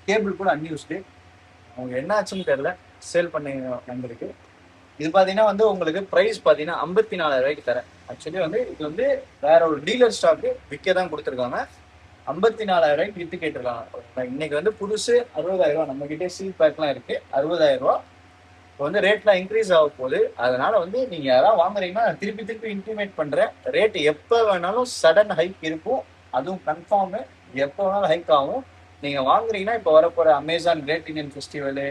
Cable கூட unused. அவங்க என்ன ஆச்சுன்னு தெரியல, சேல் பண்ணி வந்திருக்கு. இது பார்த்தீங்கன்னா வந்து உங்களுக்கு ப்ரைஸ் பார்த்தீங்கன்னா 54,000 தரேன். ஆக்சுவலி வந்து இது வந்து வேற ஒரு டீலர் ஸ்டாக்கு விற்க தான் கொடுத்துருக்காங்க. 54,000 வித்து கேட்டிருக்காங்க. இன்னைக்கு வந்து புதுசு 60,000. நம்ம கிட்டே சீல் பேக்லாம் இருக்கு 60,000. இப்போ வந்து ரேட்லாம் இன்க்ரீஸ் ஆக போகுது. அதனால வந்து நீங்க யாராவது வாங்குறீங்கன்னா நான் திருப்பி திருப்பி இன்டிமேட் பண்றேன். ரேட் எப்போ வேணாலும் சடன் ஹைக் இருக்கும். அதுவும் கன்ஃபார்மு. எப்போ வேணாலும் ஹைக் ஆகும். நீங்க வாங்குறீங்கன்னா இப்போ வரப்போற Amazon great Indian festival,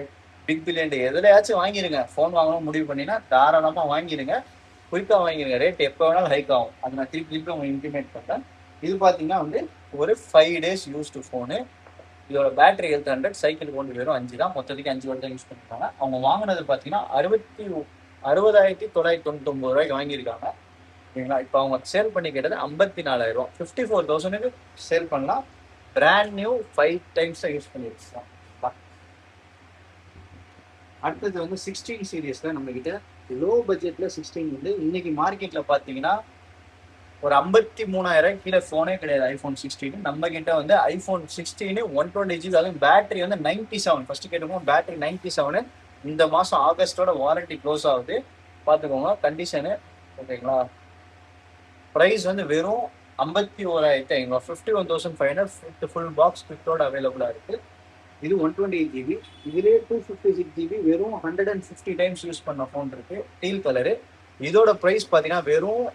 big billion day எதுலையாச்சும் வாங்கிருங்க. ஃபோன் வாங்கணும் முடிவு பண்ணினா தாராளமாக வாங்கிடுங்க. குயிக்காக வாங்கிடுங்க. ரேட் எப்போ வேணாலும் ஹைக் ஆகும். அது நான் திருப்பி திருப்பி உங்களுக்கு இன்டிமேட் பண்ணுறேன். இது பார்த்தீங்கன்னா வந்து ஒரு 5 days யூஸ்டு ஃபோனு. இதோட பேட்டரி 700, சைக்கிள் கொண்டு வெறும் 5 தான். மொத்தத்துக்கு 5 வாட் தான் யூஸ் பண்ணிருக்காங்க. அவங்க வாங்கினது பார்த்தீங்கன்னா 60,999 வாங்கியிருக்காங்க. ஓகேங்களா? இப்போ அவங்க சேல் பண்ணி கேட்டது 54,000. 54,000க்கு சேல் பண்ணலாம். பிராண்ட் நியூ 5 times யூஸ் பண்ணிருக்கலாம். அடுத்தது வந்து 16 சீரீஸ்ல நம்ம கிட்ட லோ பட்ஜெட்ல 16 வந்து இன்னைக்கு மார்க்கெட்ல பாத்தீங்கன்னா ஒரு 53,000 கீழே ஃபோனே கிடையாது. ஐஃபோன் 16 நம்ம கிட்ட வந்து ஐஃபோன் 16 120GB. அதுவும் பேட்டரி வந்து 97. ஃபர்ஸ்ட் கேட்டுக்கோங்க, பேட்டரி 97. இந்த மாசம் ஆகஸ்டோட வாரண்டி க்ளோஸ் ஆகுது. பார்த்துக்கோங்க கண்டிஷனு. ஓகேங்களா? ப்ரைஸ் வந்து வெறும் 51,500. 51,500 ஃபுல் பாக்ஸ் கிட்டோட அவைலபிளா இருக்கு. இது 128GB. இதுலேயே 256GB வெறும் 150 times யூஸ் பண்ண ஃபோன் இருக்கு. Deal colour. இதோட ப்ரைஸ் பார்த்தீங்கன்னா வெறும்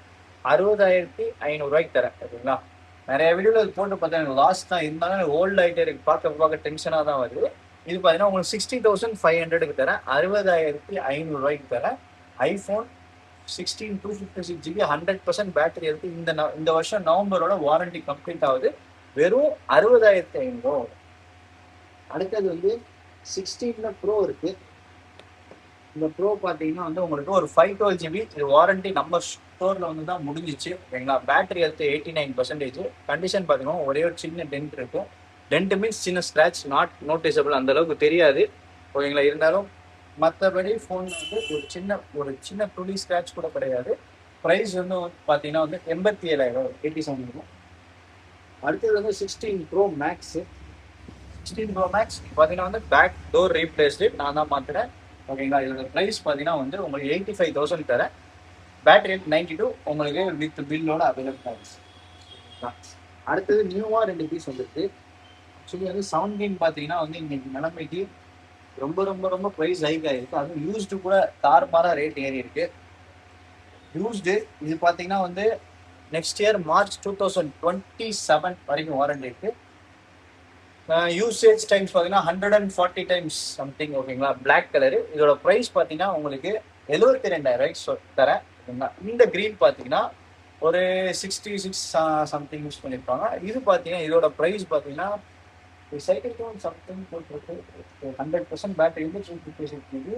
60,500 தரேன். ஓகேங்களா? நிறைய வீடியோவில் போட்டு பார்த்தா எனக்கு லாஸ் தான். இருந்தாலும் ஓல்டு ஆகிட்டே இருக்கு. பார்க்க டென்ஷனாக தான் வருது. இது பார்த்தீங்கன்னா உங்களுக்கு 60,500 தரேன். 60,500 தரேன். ஐஃபோன் 16 256GB 100% பேட்டரி இருக்கு. இந்த வருஷம் நவம்பரோட வாரண்டி கம்ப்ளீட் ஆகுது. வெறும் 60,500. அடுத்தது வந்து 16ல ப்ரோ இருக்கு. இந்த ப்ரோ பார்த்தீங்கன்னா வந்து உங்களுக்கு ஒரு 512GB. இது வாரண்டி நம்ம ஸ்டோர்ல வந்து தான் முடிஞ்சிச்சு. ஓகேங்களா? பேட்டரி எடுத்து 89%. கண்டிஷன் பார்த்தீங்கன்னா ஒரே ஒரு சின்ன டென்ட் இருக்கும். டென்ட் மீன்ஸ் சின்ன ஸ்க்ராட்ச், நாட் நோட்டிசபிள். அந்த அளவுக்கு தெரியாது. ஓகேங்களா? இருந்தாலும் மற்றபடி ஃபோன் வந்து ஒரு சின்ன துளி ஸ்க்ராட்ச் கூட கிடையாது. ப்ரைஸ் வந்து பார்த்தீங்கன்னா வந்து 87,000 87 இருக்கும். அடுத்தது வந்து 16 ப்ரோ மேக்ஸு. 16 ப்ரோ மேக்ஸ் பார்த்தீங்கன்னா வந்து பேக் டோர் ரீப்ளேஸ்டு நான் தான் மாற்றுறேன். ஓகேங்களா? இதோட ப்ரைஸ் பார்த்தீங்கன்னா வந்து உங்களுக்கு 85,000 தரேன். பேட்டரி 92 உங்களுக்கு வித் பில்லோட அவைலபிள் ஆகிடுச்சு. அடுத்தது நியூவாக 2 பீஸ் வந்துருக்கு. ஆக்சுவலி வந்து 17 பார்த்தீங்கன்னா வந்து இன்னைக்கு நிலைமைக்கு ரொம்ப ரொம்ப ரொம்ப ப்ரைஸ் ஹைக் ஆகிருக்கு. அதுவும் யூஸ்டு கூட தாறுமாறாக ரேட் ஏறி இருக்கு. யூஸ்டு இது பார்த்தீங்கன்னா வந்து நெக்ஸ்ட் இயர் மார்ச் 2027 வரைக்கும் வாரண்டி இருக்கு. யூசேஜ் டைம்ஸ் பார்த்தீங்கன்னா 140 times சம்திங். ஓகேங்களா? Black colour. இதோட ப்ரைஸ் பார்த்தீங்கன்னா உங்களுக்கு 72,000 தரேன். ஓகேங்களா? இந்த க்ரீன் பார்த்தீங்கன்னா ஒரு 66 சம்திங் யூஸ் பண்ணியிருப்பாங்க. இது பார்த்தீங்கன்னா இதோட ப்ரைஸ் பார்த்தீங்கன்னா சைக்கிள் சம்திங் போட்டிருக்கு. 100% பேட்டரி வந்து 256GB.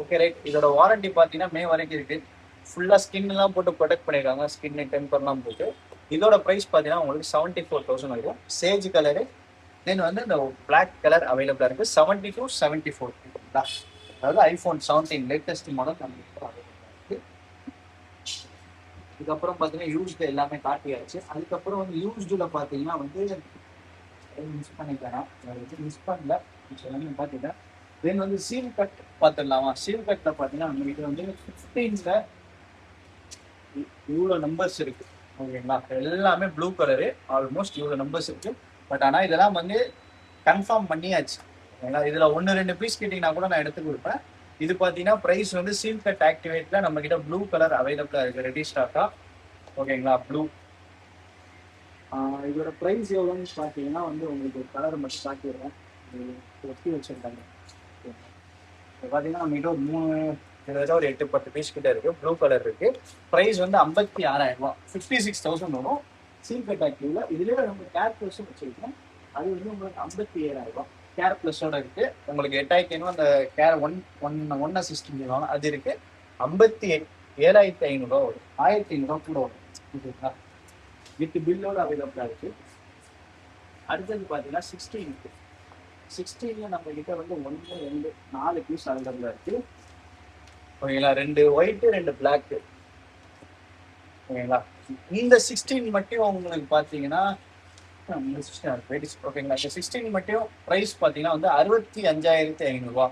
Okay right. இதோட வாரண்டி பார்த்தீங்கன்னா மே வரைக்கும் இருக்கு. ஃபுல்லாக ஸ்கின்லாம் போட்டு ப்ரொடெக்ட் பண்ணியிருக்காங்க. ஸ்கின் டெம்பர்லாம் போட்டு. இதோட ப்ரைஸ் பார்த்தீங்கன்னா உங்களுக்கு 74,000 வரும். Sage colour. தென் வந்து இந்த பிளாக் கலர் அவைலபிளாக இருக்கு. 72 74. அதாவது ஐஃபோன் 17 லேட்டஸ்ட் மாடல் அவைலபிளாக இருக்கு. இதுக்கப்புறம் பார்த்தீங்கன்னா யூஸ்டு எல்லாமே காட்டியாச்சு. அதுக்கப்புறம் வந்து யூஸ்டில் பார்த்தீங்கன்னா வந்து மிஸ் பண்ணிக்கிறேன். மிஸ் பண்ணல எல்லாமே பார்த்துட்டேன். தென் வந்து சீல் கட் பார்த்துடலாமா? சீல் கட்டில் பார்த்தீங்கன்னா நம்ம கிட்ட வந்து 15ல இவ்வளோ நம்பர்ஸ் இருக்கு. ஓகேங்களா? எல்லாமே ப்ளூ கலரு. ஆல்மோஸ்ட் இவ்வளோ நம்பர்ஸ் இருக்கு. பட் ஆனால் இதெல்லாம் வந்து கன்ஃபார்ம் பண்ணியாச்சு. ஓகேங்களா? இதில் 1-2 பீஸ் கேட்டிங்கன்னா கூட நான் எடுத்து கொடுப்பேன். இது பார்த்தீங்கன்னா ப்ரைஸ் வந்து சீல் கட் ஆக்டிவேட்டில் நம்ம கிட்ட ப்ளூ கலர் அவைலபிளாக இருக்குது. ரெடி ஸ்டாக்கா. ஓகேங்களா? ப்ளூ. இதோட ப்ரைஸ் எவ்வளோன்னு பார்த்தீங்கன்னா வந்து உங்களுக்கு கலர் மட்டும் காட்டிடுறேன். ஒட்டி வச்சுருக்காங்க. இப்போ பார்த்தீங்கன்னா நம்ம கிட்ட ஒரு 3 ஒரு 8-10 பீஸ் கிட்ட இருக்கு. ப்ளூ கலர் இருக்கு. ப்ரைஸ் வந்து 56,000. 56,000 வரும். சீல் கட் ஆக்டிவ்ல. இதுலேயே நம்ம கேர் ப்ளஸும் வச்சிருக்கோம். அது வந்து உங்களுக்கு 57,000 கேர் ப்ளஸோட இருக்கு. உங்களுக்கு 8,500 அந்த கேர் ஒன் அசிஸ்ட் அது இருக்கு. 57,500 வரும். 1,500 கூட வரும். ஓகேங்களா? வித் பில்லோட அவைலபிளா இருக்கு. அடுத்தது பார்த்தீங்கன்னா 16ல நம்ம கிட்ட வந்து 1 2 4 பீஸ் அவைலபிளா இருக்கு. ஓகேங்களா? 2 ஒயிட் 2 பிளாக். ஓகேங்களா? இந்த 16 மட்டும் உங்களுக்கு பார்த்தீங்கன்னா ஓகேங்களா. இந்த 16 மட்டும் ப்ரைஸ் பார்த்தீங்கன்னா வந்து 65,500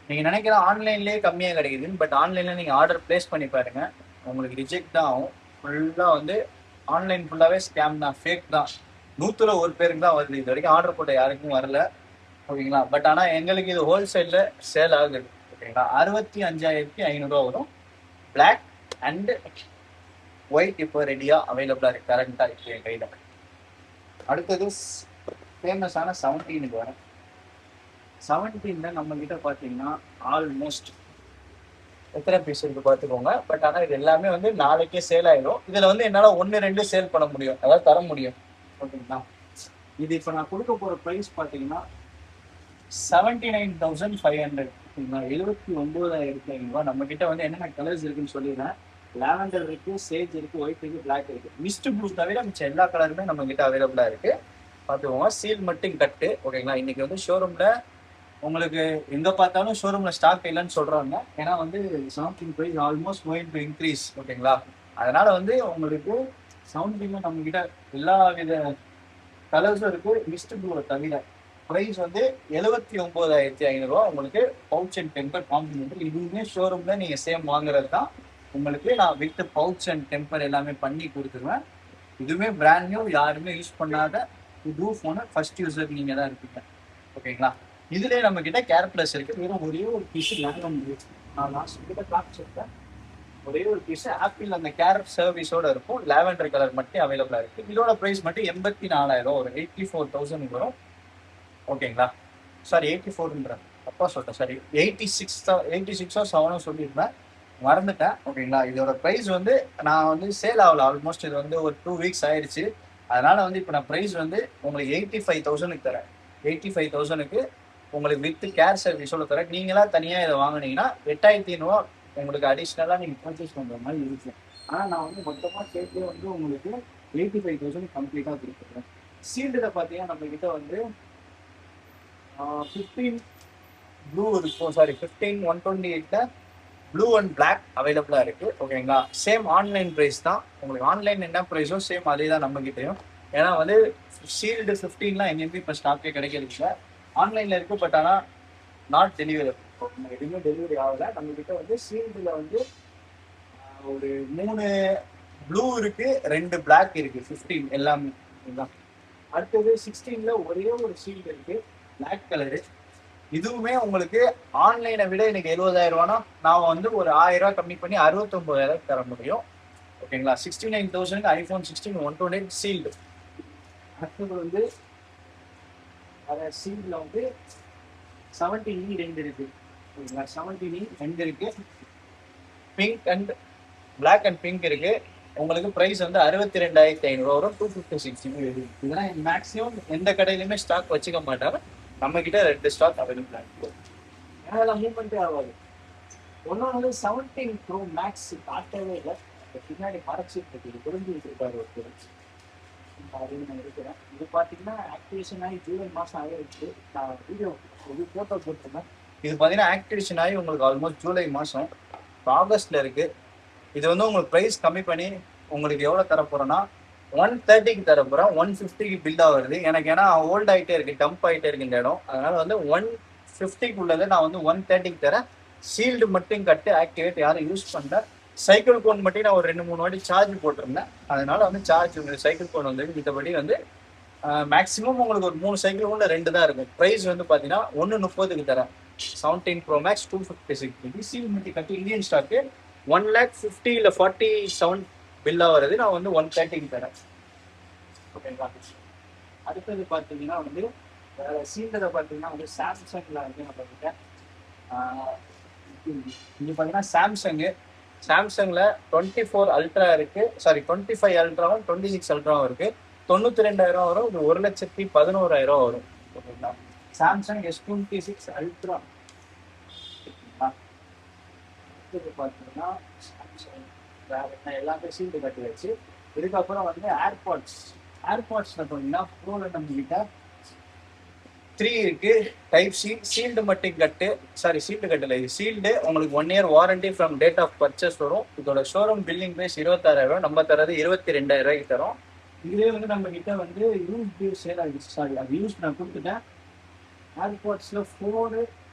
நீங்கள் நினைக்கிற ஆன்லைன்லேயே கம்மியாக கிடைக்குதுன்னு, பட் ஆன்லைனில் நீங்கள் ஆர்டர் ப்ளேஸ் பண்ணி பாருங்க, உங்களுக்கு ரிஜெக்ட் தான் ஆகும். ஃபுல்லாக வந்து ஆன்லைன் ஃபுல்லாகவே ஸ்கேம் தான், ஃபேக் தான். 100ல் 1 பேருக்கு தான் வருது, இது வரைக்கும் ஆர்டர் போட்ட யாருக்கும் வரல. ஓகேங்களா. பட் ஆனால் எங்களுக்கு இது ஹோல்சேலில் சேல் ஆகுது. ஓகேங்களா. 65,500 வரும். பிளாக் அண்ட் ஒயிட் இப்போ ரெடியாக அவைலபிளாக இருக்குது கரண்ட்டாக இருக்குது என் கையில். அடுத்தது ஃபேமஸான 17க்கு வரேன். 17ல நம்ம கிட்ட பார்த்தீங்கன்னா ஆல்மோஸ்ட் எத்தனை பீஸ் இருக்கு பார்த்துக்கோங்க. பட் ஆனால் இது எல்லாமே வந்து நாளைக்கே சேல் ஆயிடும். இதில் வந்து என்னால் 1-2 சேல் பண்ண முடியும், அதாவது தர முடியும். ஓகேங்களா. இது இப்போ நான் கொடுக்க போகிற ப்ரைஸ் பார்த்தீங்கன்னா 79,500. ஓகேங்களா. 79,500 நம்ம கிட்ட வந்து என்னென்ன கலர்ஸ் இருக்குன்னு சொல்லிடுறேன். லாவெண்டர் இருக்கு, சேஜ் இருக்கு, ஒயிட் இருக்கு, பிளாக் இருக்கு. மிஸ்ட் ப்ளூ தவிர மிச்சம் எல்லா கலருமே நம்ம கிட்ட அவைலபிளா இருக்கு. பார்த்துக்கோங்க. சீல் மட்டும் கட்டு. ஓகேங்களா. இன்னைக்கு வந்து ஷோரூம்ல உங்களுக்கு எங்க பார்த்தாலும் ஷோரூம்ல ஸ்டாக் இல்லைன்னு சொல்றாங்க. ஏன்னா வந்து something price almost going to increase. ஓகேங்களா. அதனால வந்து உங்களுக்கு சவுண்டிங்ல நம்ம கிட்ட எல்லா வித கலர்ஸும் இருக்கு, மிஸ்ட் ப்ளூவை தவிர. ப்ரைஸ் வந்து 79,500 உங்களுக்கு பவுச் அண்ட் டெம்பர் காம்ப்ளிமெண்ட். இதுவுமே ஷோரூம்ல நீங்க சேம் வாங்குறது தான். உங்களுக்கு நான் வித் பவுச் அண்ட் டெம்பர் எல்லாமே பண்ணி கொடுத்துருவேன். இதுவுமே பிராண்ட் நியூ, யாருமே யூஸ் பண்ணாத புது ஃபோனை ஃபர்ஸ்ட் யூஸர் நீங்க தான் இருப்பீங்க. ஓகேங்களா. இதுலேயே நம்ம கிட்ட கேர் பிளஸ் இருக்கு. வெறும் ஒரே ஒரு பீஸ் லேண்ட் நான் லாஸ்ட் கிட்ட காமிச்சிருக்கேன். ஒரே ஒரு பீஸ் ஆப்பிள் அந்த கேர் சர்வீஸோட இருக்கும். லாவெண்டர் கலர் மட்டும் அவைலபிளா இருக்கு. இதோட ப்ரைஸ் மட்டும் 84,000 ஒரு 84,000 வரும். ஓகேங்களா. சாரி 84ன்ற அப்பா சொல்லிட்டேன். சாரி 86 7 சொல்லியிருந்தேன், மறந்துட்டேன். ஓகேங்களா. இதோட ப்ரைஸ் வந்து நான் வந்து சேல் ஆகல. ஆல்மோஸ்ட் இது வந்து ஒரு 2 வீக்ஸ் ஆயிடுச்சு. அதனால வந்து இப்போ நான் ப்ரைஸ் வந்து உங்களுக்கு 85,000க்கு தரேன். 85,000க்கு உங்களுக்கு வித் கேர் சர்வீஸோட தரேன். நீங்களா தனியாக இதை வாங்கினீங்கன்னா 8,500 உங்களுக்கு அடிஷ்னலாக நீங்கள் பர்ச்சேஸ் பண்ணுற மாதிரி இருக்கு. ஆனால் நான் வந்து மொத்தமாக சேர்த்து வந்து உங்களுக்கு 85,000 கம்ப்ளீட்டாக கொடுத்துருக்கேன். சீல்டில் பார்த்தீங்கன்னா நம்ம கிட்ட வந்து 15 ப்ளூ இருக்கும். சாரி 15 128 ப்ளூ அண்ட் பிளாக் அவைலபிளா இருக்கு. ஓகேங்களா. சேம் ஆன்லைன் ப்ரைஸ் தான். உங்களுக்கு ஆன்லைன் என்ன ப்ரைஸோ சேம் அதே தான் நம்ம கிட்டையும். ஏன்னா வந்து ஷீல்டு 15லாம் எங்கேயுமே இப்போ ஸ்டாக்கே கிடைக்கிறது இல்லை. ஆன்லைன்ல இருக்கு, பட் ஆனால் நாட் டெலிவரி. எதுவுமே டெலிவரி ஆகலை. நம்ம கிட்ட வந்து ஷீல்டுல வந்து ஒரு 3 ப்ளூ இருக்கு, 2 பிளாக் இருக்கு. 15 எல்லாமே. அடுத்தது 16ல ஒரே ஒரு ஷீல்டு இருக்கு, பிளாக் கலரு. இதுவுமே உங்களுக்கு ஆன்லைனை விட எனக்கு 70,000 நான் வந்து ஒரு 1,000 கம்மி பண்ணி 69,000 தர முடியும். ஓகேங்களா. 69,000 ஐபோன் 16 128 சீல்டு. அடுத்தது வந்து அதை சீல்டில் வந்து 17E 2 இருக்கு. ஓகேங்களா. 17E 2 இருக்கு. Pink and black and pink இருக்கு. உங்களுக்கு ப்ரைஸ் வந்து 62,500 வரும். 256 GB இருக்கு. இதெல்லாம் மேக்ஸிமம் எந்த கடையிலுமே ஸ்டாக் வச்சுக்க மாட்டாங்க. நம்ம கிட்ட 2 ஸ்டாக் அவைலபிளா இருக்கு. ஏன்னா அதெல்லாம் மூவ்மெண்ட்டே ஆகாது. ஒன்னொன்று 17 Pro Max காட்டவே இல்லை. பின்னாடி மறைச்சிட்டு இருக்கு. இது புரிஞ்சு வச்சிருக்காரு ஒருத்தர். நான் இருக்கிறேன். இது பார்த்தீங்கன்னா ஆக்டிவேஷன் ஆகி ஜூலை மாதம் ஆகிடுச்சு. நான் வீடியோ ஃபோட்டோ போட்டிருந்தேன். இது பார்த்தீங்கன்னா ஆக்டிவேஷன் ஆகி உங்களுக்கு ஆல்மோஸ்ட் ஜூலை மாதம் ஆகஸ்ட்ல இருக்கு. இது வந்து உங்களுக்கு ப்ரைஸ் கம்மி பண்ணி உங்களுக்கு எவ்வளோ தர போறேன்னா 130க்கு தர போறேன். 150க்கு பில்டாக வருது எனக்கு. ஏன்னா ஓல்ட் ஆகிட்டே இருக்கு, டம்ப் ஆகிட்டே இருக்கு இந்த இடம். அதனால வந்து 150க்கு உள்ளதை நான் வந்து 130க்கு தரேன். ஷீல்டு மட்டும் கட்டு, ஆக்டிவேட் யாரும் யூஸ் பண்ணல. சைக்கிள் கோன் மட்டும் நான் ஒரு 2-3 வாட்டி சார்ஜ் போட்டிருந்தேன். அதனால வந்து சார்ஜ் சைக்கிள் கோன் வந்து மத்தபடி வந்து மேக்ஸிமம் உங்களுக்கு ஒரு 3 சைக்கிள் கோன்ல 2 தான் இருக்கும். ப்ரைஸ் வந்து பார்த்தீங்கன்னா 130க்கு தரேன். 17 Pro Max 256 GB சீல் மட்டி கட்டு இந்தியன் ஸ்டாக்கு 1,50,000 இல்லை 47 பில்லாக வருது. நான் வந்து 130க்கு தரேன். ஓகேங்களா. அடுத்தது பார்த்தீங்கன்னா வந்து வேற சீல்டரை பார்த்தீங்கன்னா வந்து சாம்சங்ல வந்து நம்ம கிட்ட இது பார்த்தீங்கன்னா சாம்சங்ல 24 அல்ட்ரா இருக்கு. சாரி 25 அல்ட்ராவும் 26 அல்ட்ராவும் இருக்கு. 92,000 வரும். இது 1,11,000 வரும். ஓகேங்களா. சாம்சங் S26 அல்ட்ரா பார்த்தீங்கன்னா எல்லாமே சீல்டு கட்டி வச்சு. இதுக்கப்புறம் வந்து ஏர்பாட்ஸ்ல பார்த்தீங்கன்னா ப்ரோல நம்ம கிட்ட 3 இருக்கு. டைப் சி சீல்டு மட்டும் கட்டு. சாரி சீல்டு கட்டல, இது சீல்டு. உங்களுக்கு 1 year warranty from date of purchase வரும். இதோட ஷோரூம் பில்லிங் பிரைஸ் 26,000. நம்ம தரது 22,000 தரோம். இதுலேயே வந்து நம்ம கிட்ட வந்து யூஸ்டு சேல் ஆகிடுச்சு. சாரி, அது யூஸ் நான் கொடுத்துட்டேன். ஏர்பாட்ஸில் 4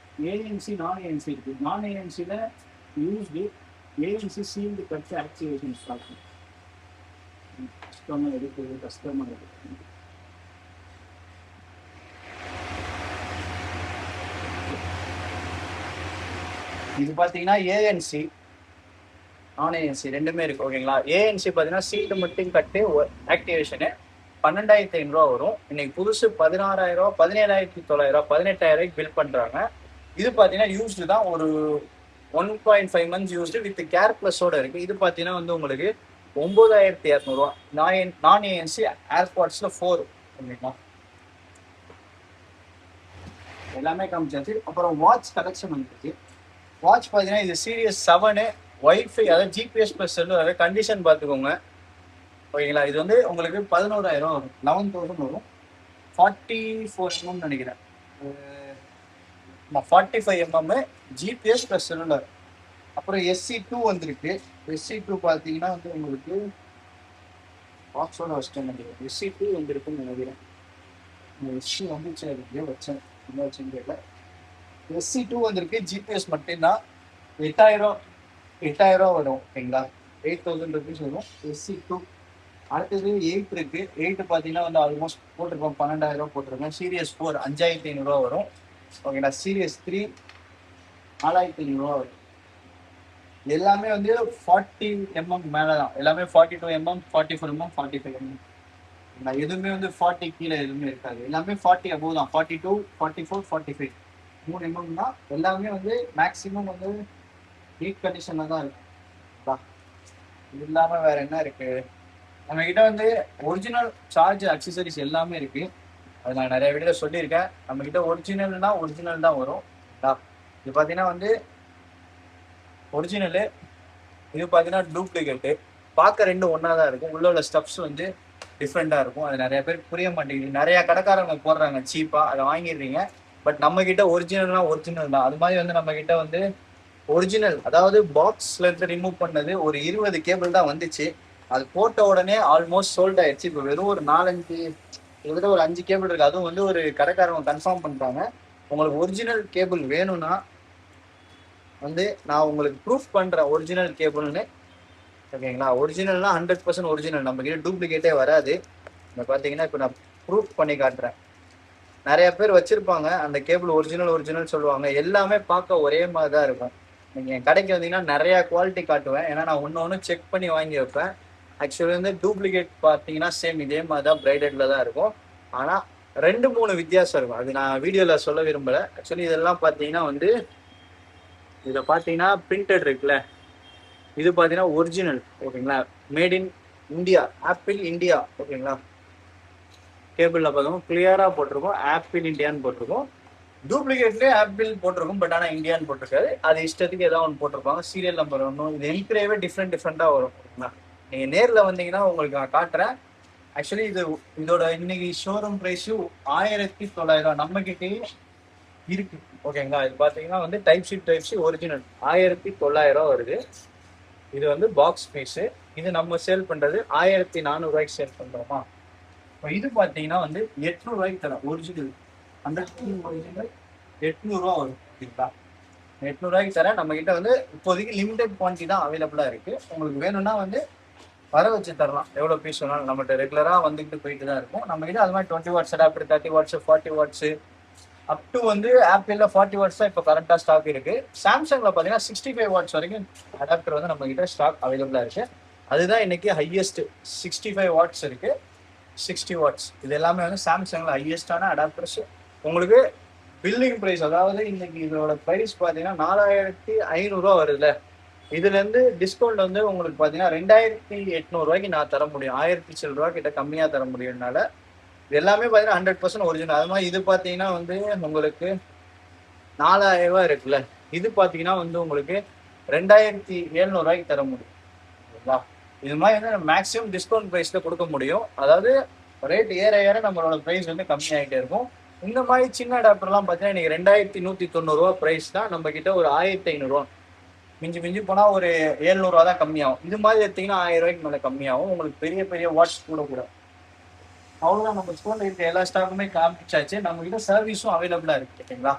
ஏஎன்சி நான் ஏஎன்சி இருக்குது. நான் ஏஎன்சியில் யூஸ்டு, ஏஎன்சி சீல்டு கட்டு ஆக்டிவேஷன் ஸ்டாக். கஸ்டமர் எடுக்குது, கஸ்டமர் எடுக்குது. இது பார்த்தீங்கன்னா ஏஎன்சி நான் ஏஎன்சி ரெண்டுமே இருக்கு. ஓகேங்களா? ஏஎன்சி பார்த்தீங்கன்னா சீல்டு மட்டும் கட்டு ஆக்டிவேஷனு 12,500 வரும். இன்னைக்கு புதுசு 16,000, 17,900, 18,000 பில் பண்றாங்க. இது பார்த்தீங்கன்னா யூஸ்டு தான், ஒரு 1.5 months யூஸ்டு வித் கேர் பிளஸோட இருக்கு. இது பார்த்தீங்கன்னா வந்து உங்களுக்கு 9,200 நான் ஏஎன்சி ஏர்பாட்ஸ்ல 4. ஓகேங்களா? எல்லாமே காமிச்சாச்சு. அப்புறம் வாட்ச் கலெக்ஷன் வந்துருக்கு. வாட்ச் பார்த்தீங்கன்னா இது சீரியஸ் 7 ஒய்ஃபை, அதாவது ஜிபிஎஸ் ப்ளஸ் செல்லுலர். கண்டிஷன் பார்த்துக்கோங்க. ஓகேங்களா? இது வந்து உங்களுக்கு 11,000 வரும், 11,000 வரும். 44 mm நினைக்கிறேன், 45 mm ஜிபிஎஸ் ப்ளஸ் செல்லுலர். அப்புறம் SC2 வந்திருக்கு. SC2 பார்த்தீங்கன்னா வந்து உங்களுக்கு பாக்ஸோட வச்சுட்டேன் நினைக்கிறேன். SC2 வந்திருக்குன்னு நினைக்கிறேன். SC வந்துச்சு, அதுக்கு வச்சேன், என்ன வச்சுன்னு தெரியல. SC2 வந்திருக்கு. ஜிபிஎஸ் மட்டும்தான். 8,000 வரும். ஓகேங்களா? 8,000 rupees வரும் SC2. அடுத்தது 8 இருக்கு. 8 பார்த்தீங்கன்னா வந்து ஆல்மோஸ்ட் போட்டிருக்கோம், 12,000 போட்டிருக்கோம். சீரியஸ் 4 5,500 வரும். ஓகேங்களா? சீரியஸ் 3 4,500 வரும். எல்லாமே வந்து 40 mm மேலே தான். எல்லாமே 42 mm, 44 mm, 45 mm. எதுவுமே வந்து 40 கீழே எதுவுமே இருக்காது. எல்லாமே 40 above தான். 42, 44, 45 3 mm தான். எல்லாமே வந்து மேக்ஸிமம் வந்து ஹீட் கண்டிஷன்ல தான் இருக்கும். இது இல்லாம வேற என்ன இருக்கு? நம்ம கிட்ட வந்து ஒரிஜினல் சார்ஜ் அக்சசரிஸ் எல்லாமே இருக்கு. அது நான் நிறைய வீடியோ சொல்லியிருக்கேன். நம்ம கிட்ட ஒரிஜினல்னா ஒரிஜினல் தான் வரும். இது பார்த்தீங்கன்னா வந்து ஒரிஜினலு, இது பார்த்தீங்கன்னா டூப்ளிகேட்டு. பார்க்க ரெண்டும் ஒன்றா தான் இருக்கும். உள்ள உள்ள ஸ்டப்ஸ் வந்து டிஃப்ரெண்ட்டாக இருக்கும். அது நிறைய பேருக்கு புரிய மாட்டேங்குது. நிறையா கடைக்காரங்க போடுறாங்க சீப்பாக, அதை வாங்கிடுறீங்க. பட் நம்ம கிட்ட ஒரிஜினல்னா ஒரிஜினல் தான். அது மாதிரி வந்து நம்ம கிட்ட வந்து ஒரிஜினல், அதாவது பாக்ஸ்ல இருந்து ரிமூவ் பண்ணது ஒரு 20 கேபிள் தான் வந்துச்சு. அது போட்ட உடனே ஆல்மோஸ்ட் சோல்ட் ஆயிடுச்சு. இப்போ வெறும் ஒரு 4-5, கிட்டத்தட்ட ஒரு 5 கேபிள் இருக்கு. அதுவும் வந்து ஒரு கடைக்காரங்க கன்ஃபார்ம் பண்றாங்க. உங்களுக்கு ஒரிஜினல் கேபிள் வேணும்னா வந்து நான் உங்களுக்கு ப்ரூஃப் பண்றேன் ஒரிஜினல் கேபிள்னு. ஓகேங்களா? ஒரிஜினல்னா 100% ஒரிஜினல். நம்ம கிட்ட டூப்ளிகேட்டே வராது. இப்போ பார்த்தீங்கன்னா இப்போ நான் ப்ரூஃப் பண்ணி காட்டுறேன். நிறைய பேர் வச்சிருப்பாங்க அந்த கேபிள் ஒரிஜினல் சொல்லுவாங்க. எல்லாமே பார்க்க ஒரே மாதிரி தான் இருக்கும். நீங்கள் என் கடைக்கு வந்தீங்கன்னா நிறையா குவாலிட்டி காட்டுவேன். ஏன்னா நான் ஒன்று செக் பண்ணி வாங்கி வைப்பேன். ஆக்சுவலி வந்து டூப்ளிகேட் பார்த்தீங்கன்னா சேம் இதே மாதிரி தான் பிரைடட்ல தான் இருக்கும். ஆனால் 2-3 வித்தியாசம் இருக்கும். அது நான் வீடியோவில் சொல்ல விரும்பலை. ஆக்சுவலி இதெல்லாம் பார்த்தீங்கன்னா வந்து இதில் பார்த்தீங்கன்னா பிரிண்டட் இருக்குல்ல, இது பார்த்தீங்கன்னா ஒரிஜினல். ஓகேங்களா? Made in India, apple India. ஓகேங்களா? கேபிளில் பார்த்தோம் கிளியராக போட்டிருக்கோம் ஆப்பிள் இந்தியான்னு போட்டிருக்கோம். டூப்ளிகேட்லேயே ஆப்பிள் போட்டிருக்கும், பட் ஆனால் இந்தியான்னு போட்டிருக்காது. அது இஷ்டத்துக்கு ஏதாவது ஒன்று போட்டிருப்பாங்க. சீரியல் நம்பர் ஒன்றும், இது என்கிரேவே டிஃப்ரெண்ட்டாக வரும். ஓகேங்களா? நீங்கள் நேரில் வந்தீங்கன்னா உங்களுக்கு நான் காட்டுறேன். ஆக்சுவலி இதோட இன்னைக்கு ஷோரூம் ப்ரைஸும் 1,900 நம்மகிட்டயே இருக்கு. ஓகேங்களா? இது பார்த்தீங்கன்னா வந்து டைப் சி ஒரிஜினல் 1,900 வருது. இது வந்து பாக்ஸ் பீஸு. இது நம்ம சேல் பண்ணுறது 1,400 சேல் பண்ணுறோமா. இப்போ இது பார்த்தீங்கன்னா வந்து 800 தரும் ஒரிஜினல். 100% ஒரிஜினல் 800 வரும். ஓகேங்களா? 800 தரேன். நம்ம கிட்ட வந்து இப்போதைக்கு லிமிடெட் குவான்டிட்டி தான் அவைலபிளாக இருக்குது. உங்களுக்கு வேணும்னா வந்து வர வச்சு தரலாம். எவ்வளோ பீஸ் வேணாலும் நம்மகிட்ட ரெகுலராக வந்துட்டு போயிட்டு தான் இருக்கும். நம்ம கிட்ட அது மாதிரி 20 watts adapter, 30 watts, 40 watts, up to வந்து ஆப்பிளில் 40 வாட்ஸ் தான் இப்போ கரண்ட்டாக ஸ்டாக் இருக்குது. சாம்சங்கில் பார்த்தீங்கன்னா 65 வாட்ஸ் வரைக்கும் அடாப்டர் வந்து நம்ம கிட்ட ஸ்டாக் அவைலபிளாக இருக்குது. அதுதான் இன்னைக்கு ஹையஸ்ட். 65 வாட்ஸ் இருக்குது, 60 வாட்ஸ். இது எல்லாமே வந்து சாம்சங்கில் ஹையஸ்டான அடாப்டர்ஸ். உங்களுக்கு பில்லிங் ப்ரைஸ், அதாவது இன்னைக்கு இதோட ப்ரைஸ் பார்த்தீங்கன்னா 4,500 வருதுல்ல, இதுலேருந்து டிஸ்கவுண்ட் வந்து உங்களுக்கு பார்த்தீங்கன்னா 2,800 நான் தர முடியும். 1,000 சில ரூபா கிட்ட கம்மியாக தர முடியும்னால இது எல்லாமே பார்த்தீங்கன்னா 100% ஒரிஜினல். அது மாதிரி இது பார்த்தீங்கன்னா வந்து உங்களுக்கு 4,000 இருக்குல்ல, இது பார்த்தீங்கன்னா வந்து உங்களுக்கு 2,700 தர முடியும். ஓகேங்களா? இது மாதிரி வந்து மேக்ஸிமம் டிஸ்கவுண்ட் ப்ரைஸில் கொடுக்க முடியும். அதாவது ரேட் ஏற நம்மளோட ப்ரைஸ் வந்து கம்மியாகிட்டே இருக்கும். இந்த மாதிரி சின்ன அடாப்டர்லாம் பார்த்தீங்கன்னா இன்னைக்கு 2,190 ப்ரைஸ் தான். நம்ம கிட்ட ஒரு 1,500 மிஞ்சி போனால் ஒரு 700 தான் கம்மியாகும். இது மாதிரி எடுத்தீங்கன்னா 1,000 மேலே கம்மியாகும். உங்களுக்கு பெரிய வாட்ச் கூட அவ்வளோதான், நம்ம ஸ்டோர்ல இருக்க எல்லா ஸ்டாக்குமே காமிச்சாச்சு. நம்ம கிட்ட சர்வீஸும் அவைலபிளா இருக்கு. ஓகேங்களா?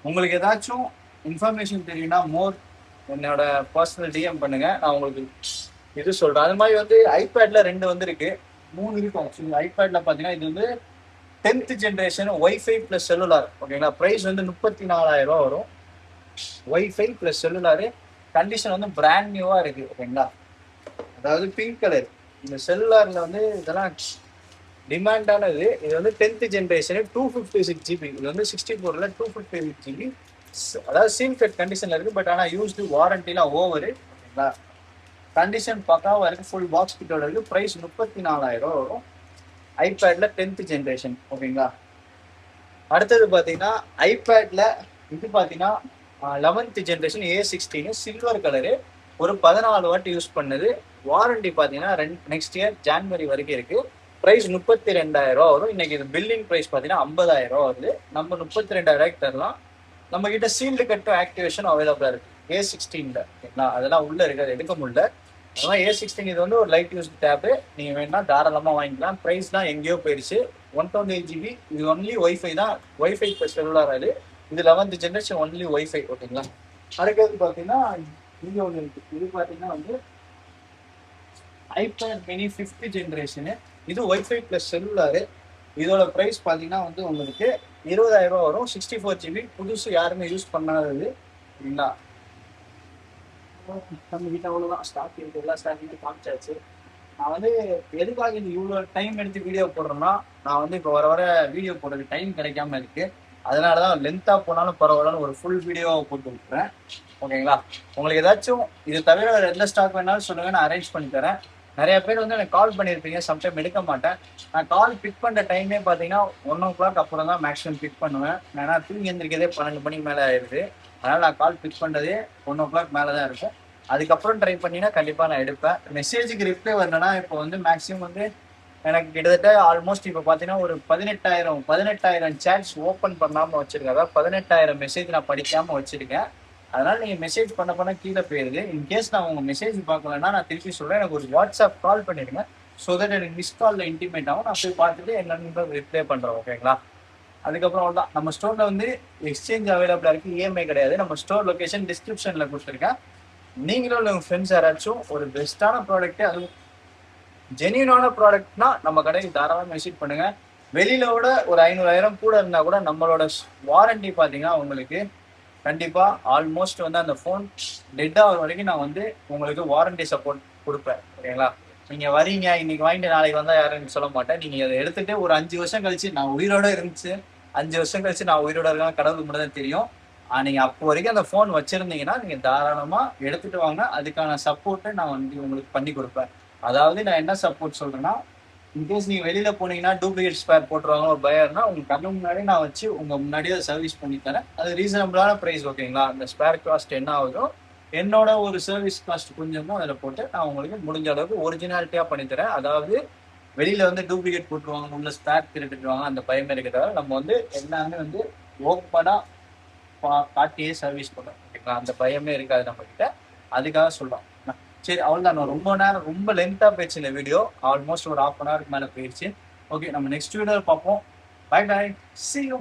உங்களுக்கு ஏதாச்சும் இன்ஃபர்மேஷன் தெரியும்னா என்னோட பர்சனல் டிஎம் பண்ணுங்க, நான் உங்களுக்கு இது சொல்றேன். அது மாதிரி வந்து ஐபேட்ல 2 வந்து இருக்கு, 3 இருக்கும் ஆக்சுவலி. ஐபேட்ல பாத்தீங்கன்னா இது வந்து 10th generation wifi plus cellular. ஓகேங்களா? பிரைஸ் வந்து 34,000 ரூபா வரும். Wifi plus cellular. கண்டிஷன் வந்து பிராண்ட் நியூவா இருக்கு. ஓகேங்களா? அதாவது பிங்க் கலர். இந்த செல்லுலார்ல வந்து இதெல்லாம் டிமாண்டானது. இது வந்து 10th ஜென்ரேஷன் 256 GB. இது வந்து 64ல 256 GB. அதாவது சீல் கட் கண்டிஷன்ல இருக்கு. பட் ஆனால் யூஸ்டு வாரண்டிலாம் ஓவரு. ஓகேங்களா? கண்டிஷன் பக்காவா இருக்கு. ஃபுல் பாக்ஸ் கிட்டோட இருக்கு. பிரைஸ் 34,000 ரூபா வரும். ஐபேட்ல 10th ஜென்ரேஷன். ஓகேங்களா? அடுத்தது பார்த்தீங்கன்னா ஐபேட்ல இது பார்த்தீங்கன்னா 11th generation A16 silver colour. ஒரு 14 வாட் யூஸ் பண்ணது. வாரண்டி பார்த்தீங்கன்னா நெக்ஸ்ட் இயர் ஜான்வரி வரைக்கும் இருக்கு. பிரைஸ் 32,000 ரூபா வரும். இன்னைக்கு இது பில்லிங் பிரைஸ் பார்த்தீங்கன்னா 50,000 ரூபா வருது. நம்ம 32,000 தரலாம். நம்ம கிட்ட சீல்டு கட்டும் ஆக்டிவேஷன் அவைலபிளா இருக்கு A16ல. ஓகேங்களா? அதெல்லாம் உள்ள இருக்கு, அது எடுக்க முடியல. அதெல்லாம் A16 இது வந்து ஒரு லைட் யூஸ் டேப்பு. நீங்க வேணா தாராளமா வாங்கிக்கலாம். பிரைஸ் தான் எங்கேயோ போயிடுச்சு. 128 GB. இது ஒன்லி ஒய்ஃபை தான். Wifi plus cellular. இது 11th ஜென்ரேஷன் ஒன்லி ஒய்ஃபை. ஓகேங்களா? அடுத்தது பார்த்தீங்கன்னா இங்க ஒன்று இருக்கு. இது பார்த்தீங்கன்னா வந்து ஐபேட் மினி 5th ஜென்ரேஷனு. இது ஒய்ஃபை பிளஸ் செல்லுலாரு. இதோட ப்ரைஸ் பார்த்தீங்கன்னா வந்து உங்களுக்கு 20,000 ரூபா வரும். 64 GB. புதுசு யாருமே யூஸ் பண்ணாதது. சரிங்களா? நம்ம கிட்ட அவ்வளோதான் ஸ்டாக் இருக்கு. எல்லா ஸ்டாக் காமிச்சாச்சு. நான் வந்து எதுக்காக இது இவ்வளோ டைம் எடுத்து வீடியோ போடுறேன்னா, நான் வந்து இப்போ வர வர வீடியோ போடுறதுக்கு டைம் கிடைக்காம இருக்கு. அதனால தான் லென்த்தாக போனாலும் பரவாயில்லன்னு ஒரு ஃபுல் வீடியோவை போட்டு விட்டுறேன். ஓகேங்களா? உங்களுக்கு ஏதாச்சும் இது தவிர வேறு எந்த ஸ்டாக் வேணாலும் சொல்லுங்கள், நான் அரேஞ்ச் பண்ணி தரேன். நிறைய பேர் வந்து எனக்கு கால் பண்ணியிருப்பீங்க, சம்டைம் எடுக்க மாட்டேன். நான் கால் பிக் பண்ணுற டைமே பார்த்தீங்கன்னா 1 o'clock அப்புறம் தான் மேக்ஸிமம் பிக் பண்ணுவேன். ஏன்னா தூங்கி எழுந்திரிக்கிறதே 12 மணிக்கு மேலே ஆயிடுது. அதனால் நான் கால் பிக் பண்ணுறதே 1 o'clock மேலே தான் இருக்கும். அதுக்கப்புறம் ட்ரை பண்ணினா கண்டிப்பாக நான் எடுப்பேன். மெசேஜுக்கு ரிப்ளை வரணும்னா இப்போ வந்து மேக்ஸிமம் வந்து எனக்கு கிட்டத்தட்ட ஆல்மோஸ்ட் இப்போ பார்த்தீங்கன்னா ஒரு 18,000 சேட்ஸ் ஓப்பன் பண்ணாமல் வச்சுருக்கேன். அதாவது 18,000 மெசேஜ் நான் படிக்காமல் வச்சுருக்கேன். அதனால் நீங்கள் மெசேஜ் பண்ண கீழே போயிடுது. இன்கேஸ் நான் உங்கள் மெசேஜ் பார்க்கலன்னா நான் திருப்பி சொல்கிறேன், எனக்கு ஒரு வாட்ஸ்அப் கால் பண்ணிடுங்க. ஸோ தட் எனக்கு மிஸ் காலில் இன்டிமேட் ஆகும். நான் போய் பார்த்துட்டு என்னன்னு ரிப்ளை பண்ணுறேன். ஓகேங்களா? அதுக்கப்புறம் தான் நம்ம ஸ்டோரில் வந்து எக்ஸ்சேஞ்ச் அவைலபிளாக இருக்குது, இஎம்ஐ கிடையாது. நம்ம ஸ்டோர் லொக்கேஷன் டிஸ்கிரிப்ஷனில் கொடுத்துருக்கேன். நீங்களும் உங்கள் ஃப்ரெண்ட்ஸ் யாராச்சும் ஒரு பெஸ்ட்டான ப்ராடக்ட்டு, அதுவும் ஜென்யூனான ப்ராடக்ட்னா நம்ம கடைக்கு தாராளமாக விசிட் பண்ணுங்க. வெளியில விட ஒரு 500,000 கூட இருந்தால் கூட நம்மளோட வாரண்டி பார்த்தீங்கன்னா உங்களுக்கு கண்டிப்பாக ஆல்மோஸ்ட் வந்து அந்த ஃபோன் டெட் ஆகிற வரைக்கும் நான் வந்து உங்களுக்கு வாரண்டி சப்போர்ட் கொடுப்பேன். ஓகேங்களா? நீங்கள் வரீங்க இன்னைக்கு வாங்கிட்டு நாளைக்கு வந்தால் யாருன்னு சொல்ல மாட்டேன். நீங்கள் அதை எடுத்துகிட்டு ஒரு 5 வருஷம் கழிச்சு நான் உயிரோட இருந்துச்சு, 5 வருஷம் கழிச்சு நான் உயிரோட இருக்கேன், கடவுளுக்கு மட்டும் தான் தெரியும். நீங்கள் அப்போ வரைக்கும் அந்த ஃபோன் வச்சுருந்தீங்கன்னா நீங்கள் தாராளமாக எடுத்துகிட்டு வாங்க. அதுக்கான சப்போர்ட்டை நான் வந்து உங்களுக்கு பண்ணி கொடுப்பேன். அதாவது நான் என்ன சப்போர்ட் சொல்கிறேன்னா, இன்கேஸ் நீங்கள் வெளியில் போனீங்கன்னா டூப்ளிகேட் ஸ்பேர் போட்டுருவாங்க ஒரு பயர்னா, உங்களுக்கு கண்ணு முன்னாடியே நான் வச்சு உங்கள் முன்னாடியே அதை சர்வீஸ் பண்ணி தரேன். அது ரீசனபிளான ப்ரைஸ். ஓகேங்களா? அந்த ஸ்பேர் காஸ்ட் என்ன ஆகுதோ என்னோட ஒரு சர்வீஸ் காஸ்ட் கொஞ்சம் தான் அதில் போட்டு நான் உங்களுக்கு முடிஞ்ச அளவுக்கு ஒரிஜினாலிட்டியாக பண்ணித்தரேன். அதாவது வெளியில் வந்து டூப்ளிகேட் போட்டுருவாங்க, உள்ள ஸ்பேர் திருட்டுவாங்க, அந்த பயமே இருக்கிறதால நம்ம வந்து எல்லாமே வந்து ஓப்பனாக காட்டியே சர்வீஸ் பண்ணுறோம். ஓகேங்களா? அந்த பயமே இருக்காது நம்ம கிட்ட. அதுக்காக சொல்லலாம். சரி, அவ்வளோதான். ரொம்ப நேரம் ரொம்ப லென்த்தாக போயிடுச்சு இந்த வீடியோ. ஆல்மோஸ்ட் ஒரு 1/2 hour மேலே போயிடுச்சு. ஓகே, நம்ம நெக்ஸ்ட் வீடியோவில் பார்ப்போம். Bye bye, see you.